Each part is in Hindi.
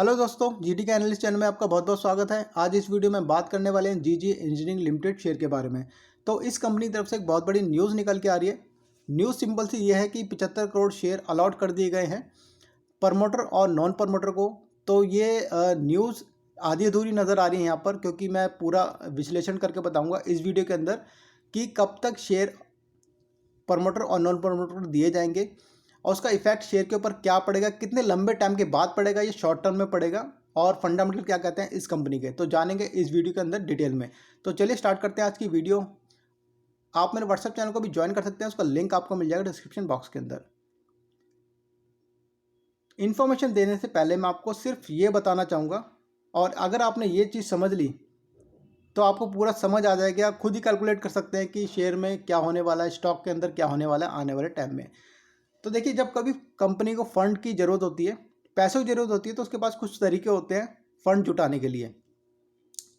हेलो दोस्तों, जीडी के एनालिस्ट चैनल में आपका बहुत बहुत स्वागत है। आज इस वीडियो में बात करने वाले हैं जीजी इंजीनियरिंग लिमिटेड शेयर के बारे में। तो इस कंपनी की तरफ से एक बहुत बड़ी न्यूज़ निकल के आ रही है। न्यूज़ सिंपल सी ये है कि 75 करोड़ शेयर अलॉट कर दिए गए हैं प्रमोटर और नॉन प्रमोटर को। तो ये न्यूज़ आधी अधूरी नज़र आ रही है यहाँ पर, क्योंकि मैं पूरा विश्लेषण करके बताऊँगा इस वीडियो के अंदर कि कब तक शेयर प्रमोटर और नॉन प्रमोटर दिए जाएंगे और उसका इफेक्ट शेयर के ऊपर क्या पड़ेगा, कितने लंबे टाइम के बाद पड़ेगा, ये शॉर्ट टर्म में पड़ेगा और फंडामेंटल क्या कहते हैं इस कंपनी के, तो जानेंगे इस वीडियो के अंदर डिटेल में। तो चलिए स्टार्ट करते हैं आज की वीडियो। आप मेरे व्हाट्सएप चैनल को भी ज्वाइन कर सकते हैं, उसका लिंक आपको मिल जाएगा डिस्क्रिप्शन बॉक्स के अंदर। इन्फॉर्मेशन देने से पहले मैं आपको सिर्फ ये बताना चाहूँगा, और अगर आपने ये चीज़ समझ ली तो आपको पूरा समझ आ जाएगा। आप खुद ही कैलकुलेट कर सकते हैं कि शेयर में क्या होने वाला है, स्टॉक के अंदर क्या होने वाला है आने वाले टाइम में। तो देखिए, जब कभी कंपनी को फंड की ज़रूरत होती है, पैसों की ज़रूरत होती है, तो उसके पास कुछ तरीके होते हैं फंड जुटाने के लिए।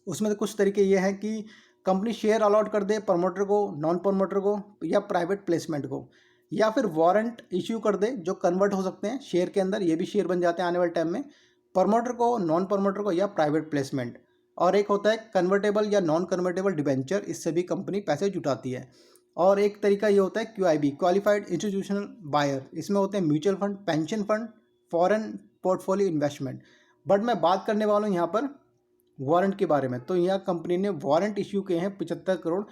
उसमें कुछ तरीके ये हैं कि कंपनी शेयर अलॉट कर दे प्रमोटर को, नॉन प्रमोटर को, या प्राइवेट प्लेसमेंट को, या फिर वारंट इश्यू कर दे जो कन्वर्ट हो सकते हैं शेयर के अंदर, ये भी शेयर बन जाते हैं आने वाले टाइम में, प्रमोटर को, नॉन प्रमोटर को, या प्राइवेट प्लेसमेंट। और एक होता है कन्वर्टेबल या नॉन कन्वर्टेबल डिबेंचर, इससे भी कंपनी पैसे जुटाती है। और एक तरीका ये होता है क्यूआईबी, क्वालिफाइड इंस्टीट्यूशनल बायर। इसमें होते हैं mutual fund, pension fund, foreign portfolio investment. But मैं बात करने वाला हूँ यहाँ पर वारंट के बारे में। तो यहाँ कंपनी ने वारंट इश्यू किए हैं 75 करोड़।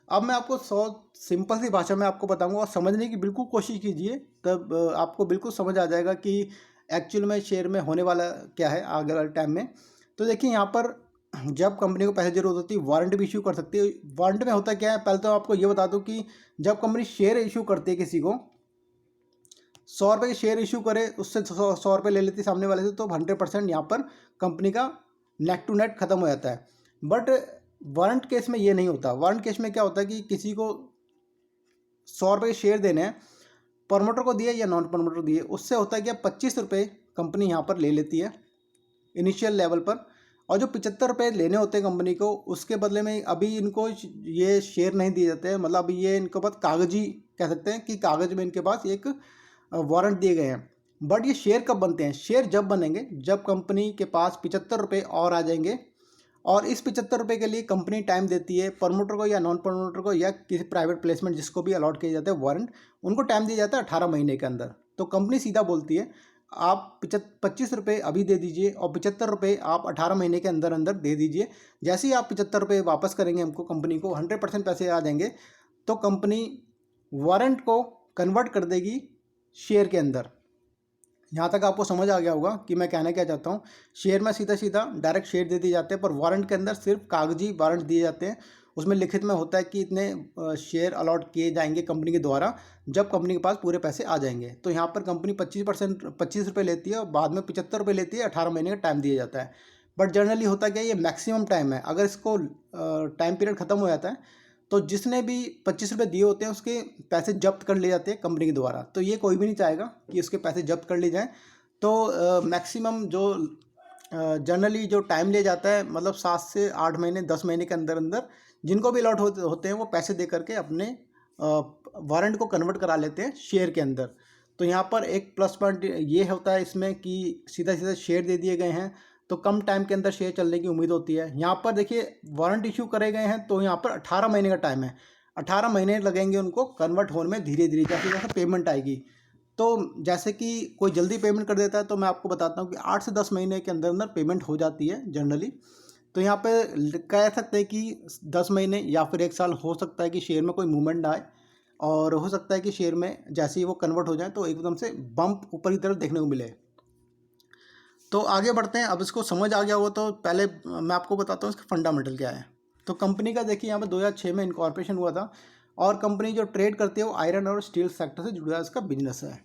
अब मैं आपको सिंपल सी भाषा में आपको बताऊंगा और समझने की बिल्कुल कोशिश कीजिए, तब आपको बिल्कुल समझ आ जाएगा कि एक्चुअल में शेयर में होने वाला क्या है आगे वाले टाइम में। तो देखिए, यहाँ पर जब कंपनी को पैसे जरूरत होती है वारंट भी इशू कर सकती है। वारंट में होता क्या है, पहले तो आपको ये बता दूं कि जब कंपनी शेयर इशू करती है किसी को, 100 रुपये के शेयर इशू करे, उससे 100 रुपये ले लेती है सामने वाले से, तो 100% यहाँ पर कंपनी का नेट टू नेट खत्म हो जाता है। बट वारंट केस में ये नहीं होता। वारंट केस में क्या होता है कि किसी को 100 रुपये के शेयर देने हैं, प्रमोटर को दिए या नॉन प्रमोटर दिए, उससे होता है कि 25 रुपये कंपनी यहाँ पर ले लेती है इनिशियल लेवल पर। और जो 75 रुपये लेने होते हैं कंपनी को, उसके बदले में अभी इनको ये शेयर नहीं दिए जाते हैं। मतलब अभी ये इनके पास कागजी कह सकते हैं कि कागज में इनके पास एक वारंट दिए गए हैं। बट ये शेयर कब बनते हैं? शेयर जब बनेंगे जब कंपनी के पास 75 रुपये और आ जाएंगे, और इस 75 रुपये के लिए कंपनी टाइम देती है प्रमोटर को या नॉन प्रमोटर को या किसी प्राइवेट प्लेसमेंट जिसको भी अलॉट किया जाता है वारंट, उनको टाइम दिया जाता है 18 महीने के अंदर। तो कंपनी सीधा बोलती है आप 25 रुपये अभी दे दीजिए और 75 रुपये आप 18 महीने के अंदर अंदर दे दीजिए। जैसे ही आप 75 रुपये वापस करेंगे हमको, कंपनी को 100% पैसे आ जाएंगे, तो कंपनी वारंट को कन्वर्ट कर देगी शेयर के अंदर। यहाँ तक आपको समझ आ गया होगा कि मैं कहना क्या चाहता हूँ। शेयर में सीधा सीधा डायरेक्ट शेयर दे दिए जाते हैं, पर वारंट के अंदर सिर्फ कागजी वारंट दिए जाते हैं। उसमें लिखित में होता है कि इतने शेयर अलॉट किए जाएंगे कंपनी के द्वारा जब कंपनी के पास पूरे पैसे आ जाएंगे। तो यहाँ पर कंपनी 25 रुपये लेती है और बाद में 75 रुपये लेती है। 18 महीने का टाइम दिया जाता है। बट जनरली होता क्या है, ये मैक्सिमम टाइम है। अगर इसको टाइम पीरियड ख़त्म हो जाता है तो जिसने भी 25 रुपये दिए होते हैं उसके पैसे जब्त कर लिए जाते हैं कंपनी के द्वारा। तो ये कोई भी नहीं चाहेगा कि उसके पैसे जब्त कर लिए जाएँ। तो मैक्सिमम जो जनरली जो टाइम लिया जाता है, मतलब 7 से 8 महीने, 10 महीने के अंदर अंदर जिनको भी अलॉट होते हैं वो पैसे दे करके अपने वारंट को कन्वर्ट करा लेते हैं शेयर के अंदर। तो यहाँ पर एक प्लस पॉइंट ये होता है इसमें कि सीधा सीधा शेयर दे दिए गए हैं, तो कम टाइम के अंदर शेयर चलने की उम्मीद होती है। यहाँ पर देखिए, वारंट इशू करे गए हैं तो यहाँ पर 18 महीने का टाइम है। 18 महीने लगेंगे उनको कन्वर्ट होने में, धीरे धीरे जैसे जैसे पेमेंट आएगी। तो जैसे कि कोई जल्दी पेमेंट कर देता है, तो मैं आपको बताता हूँ कि 8 से 10 महीने के अंदर अंदर पेमेंट हो जाती है जनरली। तो यहाँ पे कह सकते हैं कि 10 महीने या फिर 1 साल हो सकता है कि शेयर में कोई मूवमेंट ना आए, और हो सकता है कि शेयर में जैसे ही वो कन्वर्ट हो जाए तो एकदम से बम्प ऊपर की तरफ देखने को मिले। तो आगे बढ़ते हैं। अब इसको समझ आ गया हो तो पहले मैं आपको बताता हूँ इसका फंडामेंटल क्या है। तो कंपनी का देखिए, यहाँ पे 2006 में इनकॉर्पोरेशन हुआ था, और कंपनी जो ट्रेड करती है वो आयरन और स्टील सेक्टर से जुड़ा इसका बिजनेस है।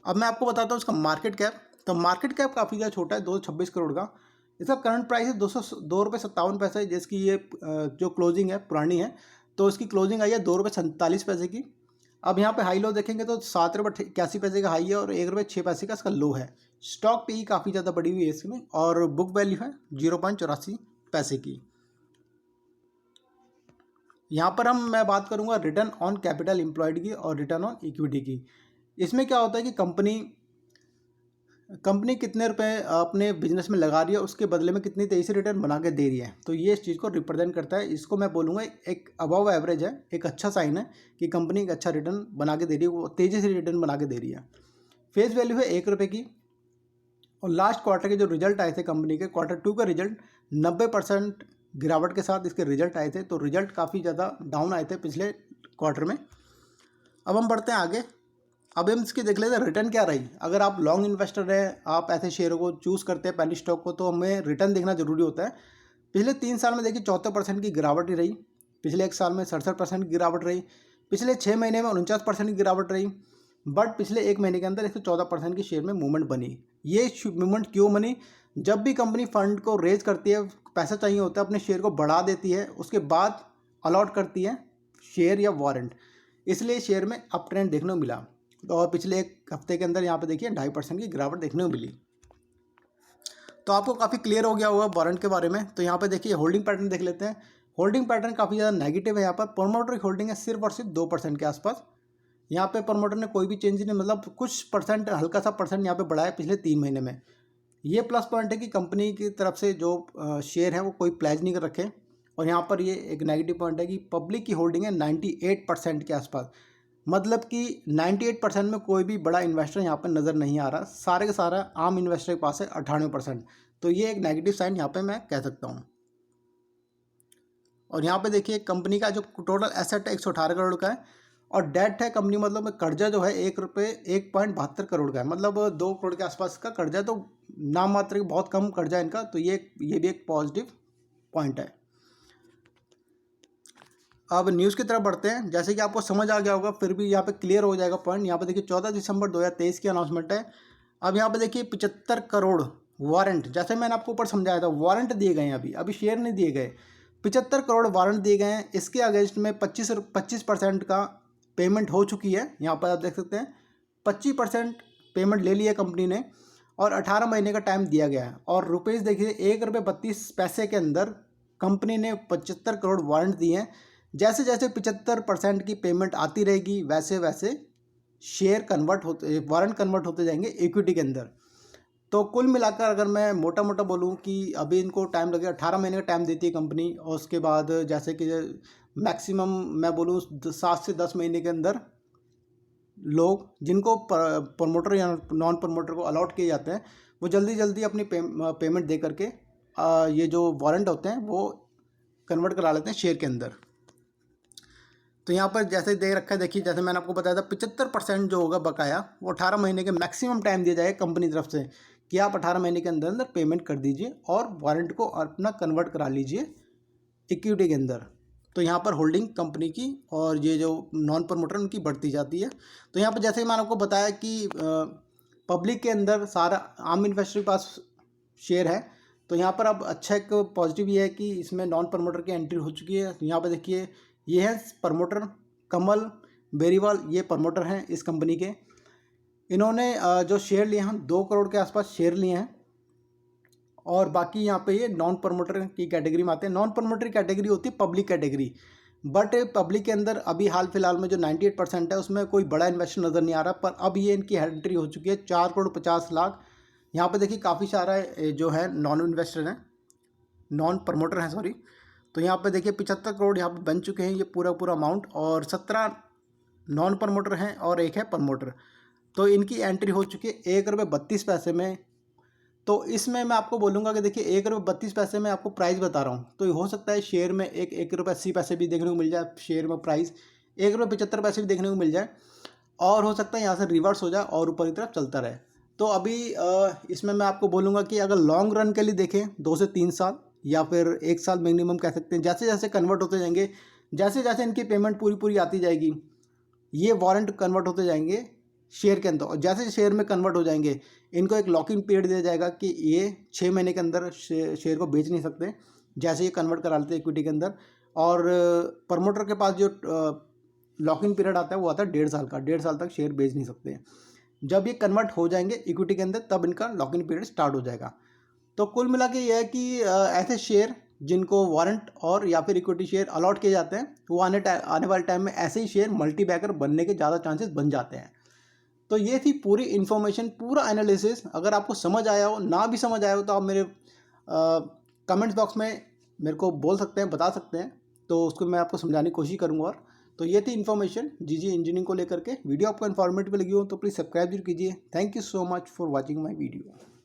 अब मैं आपको बताता हूँ इसका मार्केट कैप। तो मार्केट कैप काफ़ी ज़्यादा छोटा है, 226 करोड़ का। इसका करंट प्राइस है 202 रुपये 57 पैसे, जिसकी ये जो क्लोजिंग है पुरानी है, तो इसकी क्लोजिंग आई है 2 रुपये 47 पैसे की। अब यहाँ पे हाई लो देखेंगे तो 7 रुपये 81 पैसे का हाई है और 1 रुपये 6 पैसे का इसका लो है। स्टॉक पे ही काफ़ी ज़्यादा बढ़ी हुई है इसमें, और बुक वैल्यू है 0.84 पैसे की। यहाँ पर मैं बात करूँगा रिटर्न ऑन कैपिटल एम्प्लॉयड की और रिटर्न ऑन इक्विटी की। इसमें क्या होता है कि कंपनी कंपनी कितने रुपए अपने बिजनेस में लगा रही है, उसके बदले में कितनी तेज़ी से रिटर्न बना के दे रही है, तो ये इस चीज़ को रिप्रेजेंट करता है। इसको मैं बोलूँगा एक अबव एवरेज है, एक अच्छा साइन है कि कंपनी एक अच्छा रिटर्न बना के दे रही है, वो तेज़ी से रिटर्न बना के दे रही है। फेस वैल्यू है 1 रुपये की। और लास्ट क्वार्टर के जो रिजल्ट आए थे कंपनी के, Q2 का रिजल्ट 90% गिरावट के साथ इसके रिजल्ट आए थे। तो रिजल्ट काफ़ी ज़्यादा डाउन आए थे पिछले क्वार्टर में। अब हम बढ़ते हैं आगे। अब हम इसकी देख लेते हैं रिटर्न क्या रही। अगर आप लॉन्ग इन्वेस्टर हैं, आप ऐसे शेयरों को चूज़ करते हैं पहली स्टॉक को, तो हमें रिटर्न देखना जरूरी होता है। पिछले 3 साल में देखिए 74% की गिरावट ही रही। पिछले 1 साल में 67% की गिरावट रही। पिछले 6 महीने में 49% की गिरावट रही। बट पिछले 1 महीने के अंदर 114% की शेयर में मूवमेंट बनी। ये मूवमेंट क्यों बनी? जब भी कंपनी फंड को रेज करती है, पैसा चाहिए होता है, अपने शेयर को बढ़ा देती है, उसके बाद अलॉट करती है शेयर या वारंट, इसलिए शेयर में अप ट्रेंड देखने को मिला। और पिछले 1 हफ्ते के अंदर यहाँ पे देखिए 2.5% की गिरावट देखने को मिली। तो आपको काफ़ी क्लियर हो गया होगा वारंट के बारे में। तो यहाँ पे देखिए होल्डिंग पैटर्न देख लेते हैं। होल्डिंग पैटर्न काफ़ी ज़्यादा नेगेटिव है। यहाँ पर प्रमोटर की होल्डिंग है सिर्फ और सिर्फ 2% के आसपास। यहाँ पे प्रमोटर ने कोई भी चेंज नहीं, मतलब कुछ परसेंट, हल्का सा परसेंट यहाँ पे बढ़ा है पिछले 3 महीने में। ये प्लस पॉइंट है कि कंपनी की तरफ से जो शेयर है वो कोई प्लेज नहीं कर रखे। और यहाँ पर ये एक नेगेटिव पॉइंट है कि पब्लिक की होल्डिंग है 98% के आसपास। मतलब कि 98% में कोई भी बड़ा इन्वेस्टर यहाँ पर नज़र नहीं आ रहा। सारे का सारा आम इन्वेस्टर के पास है 98%। तो ये एक नेगेटिव साइन यहाँ पे मैं कह सकता हूँ। और यहाँ पे देखिए कंपनी का जो टोटल एसेट है 118 करोड़ का है। और डेट है कंपनी, मतलब कर्जा जो है 1.72 करोड़ का है, मतलब 2 करोड़ के आसपास का कर्जा। तो नाम मात्र बहुत कम कर्जा है इनका। तो ये भी एक पॉजिटिव पॉइंट है। अब न्यूज़ की तरफ बढ़ते हैं। जैसे कि आपको समझ आ गया होगा, फिर भी यहाँ पे क्लियर हो जाएगा पॉइंट। यहाँ पे देखिए 14 दिसंबर 2023 की अनाउंसमेंट है। अब यहाँ पे देखिए 75 करोड़ वारंट, जैसे मैंने आपको ऊपर समझाया था, वारंट दिए गए हैं। अभी शेयर नहीं दिए गए। 75 करोड़ वारंट दिए गए हैं। इसके अगेंस्ट में 25% का पेमेंट हो चुकी है। यहाँ पर आप देख सकते हैं 25% पेमेंट ले लिया कंपनी ने। और 18 महीने का टाइम दिया गया है। और रुपीज़ देखिए 1 रुपये 32 पैसे के अंदर कंपनी ने 75 करोड़ वारंट दिए हैं। जैसे जैसे 75% की पेमेंट आती रहेगी, वैसे वैसे शेयर वारंट कन्वर्ट होते जाएंगे इक्विटी के अंदर। तो कुल मिलाकर अगर मैं मोटा मोटा बोलूँ कि अभी इनको टाइम लगेगा, 18 महीने का टाइम देती है कंपनी। और उसके बाद जैसे कि मैक्सिमम मैं बोलूँ 7 से 10 महीने के अंदर लोग जिनको प्रमोटर या नॉन प्रमोटर को अलॉट किए जाते हैं, वो जल्दी जल्दी अपनी पेमेंट दे करके ये जो वारंट होते हैं वो कन्वर्ट करा लेते हैं शेयर के अंदर। तो यहाँ पर जैसे दे रखा है, देखिए जैसे मैंने आपको बताया था 75% जो होगा बकाया, वो 18 महीने के मैक्सिमम टाइम दिया जाएगा कंपनी तरफ से कि आप 18 महीने के अंदर अंदर पेमेंट कर दीजिए और वारंट को अपना कन्वर्ट करा लीजिए इक्विटी के अंदर। तो यहाँ पर होल्डिंग कंपनी की और ये जो नॉन प्रमोटर उनकी बढ़ती जाती है। तो यहाँ पर जैसे मैंने आपको बताया कि पब्लिक के अंदर सारा आम इन्वेस्टर के पास शेयर है। तो यहाँ पर अब अच्छा एक पॉजिटिव ये है कि इसमें नॉन प्रमोटर की एंट्री हो चुकी है। तो यहाँ पर देखिए ये है प्रमोटर कमल बेरीवाल, ये प्रमोटर हैं इस कंपनी के। इन्होंने जो शेयर लिए हैं 2 करोड़ के आसपास शेयर लिए हैं। और बाकी यहाँ पे ये नॉन प्रमोटर की कैटेगरी में आते हैं। नॉन प्रमोटर कैटेगरी होती है पब्लिक कैटेगरी। बट पब्लिक के अंदर अभी हाल फिलहाल में जो 98% है उसमें कोई बड़ा इन्वेस्टर नज़र नहीं आ रहा। पर अब ये इनकी एंट्री हो चुकी है 4 करोड़ 50 लाख। यहाँ पे देखिए काफ़ी सारा जो है नॉन इन्वेस्टर हैं, नॉन प्रमोटर हैं सॉरी। तो यहाँ पे देखिए 75 करोड़ यहाँ पे बन चुके हैं ये पूरा अमाउंट। और 17 नॉन प्रमोटर हैं और 1 है प्रमोटर। तो इनकी एंट्री हो चुकी है 1 रुपये 32 पैसे में। तो इसमें मैं आपको बोलूँगा कि देखिए 1 रुपये 32 पैसे में आपको प्राइस बता रहा हूँ। तो हो सकता है शेयर में 1 रुपये 80 पैसे भी देखने को मिल जाए, शेयर में प्राइस 1 रुपये 75 पैसे भी देखने को मिल जाए। और हो सकता है यहाँ से रिवर्स हो जाए और ऊपर की तरफ चलता रहे। तो अभी इसमें मैं आपको बोलूँगा कि अगर लॉन्ग रन के लिए देखें 2 से 3 साल या फिर 1 साल मिनिमम कह सकते हैं, जैसे जैसे कन्वर्ट होते जाएंगे, जैसे जैसे इनकी पेमेंट पूरी आती जाएगी, ये वारंट कन्वर्ट होते जाएंगे शेयर के अंदर। और जैसे शेयर में कन्वर्ट हो जाएंगे, इनको एक लॉकिंग पीरियड दिया जाएगा कि ये 6 महीने के अंदर शेयर को बेच नहीं सकते, जैसे ये कन्वर्ट करा लेते हैं इक्विटी के अंदर। और प्रमोटर के पास जो लॉकिंग पीरियड आता है वो आता है 1.5 साल का। 1.5 साल तक शेयर बेच नहीं सकते। जब ये कन्वर्ट हो जाएंगे इक्विटी के अंदर, तब इनका लॉकिंग पीरियड स्टार्ट हो जाएगा। तो कुल मिला के ये है कि ऐसे शेयर जिनको वारंट और या फिर इक्विटी शेयर अलॉट किए जाते हैं, वो आने वाले टाइम में ऐसे ही शेयर मल्टी बैगर बनने के ज़्यादा चांसेस बन जाते हैं। तो ये थी पूरी इन्फॉर्मेशन, पूरा एनालिसिस। अगर आपको समझ आया हो, ना भी समझ आया हो, तो आप मेरे कमेंट्स बॉक्स में मेरे को बोल सकते हैं, बता सकते हैं, तो उसको मैं आपको समझाने की कोशिश करूँगा। और तो ये थी इन्फॉर्मेशन जीजी इंजीनियरिंग को लेकर के। वीडियो आपको इन्फॉर्मेटिव लगी हो तो प्लीज़ सब्सक्राइब जरूर कीजिए। Thank you so much for watching my video.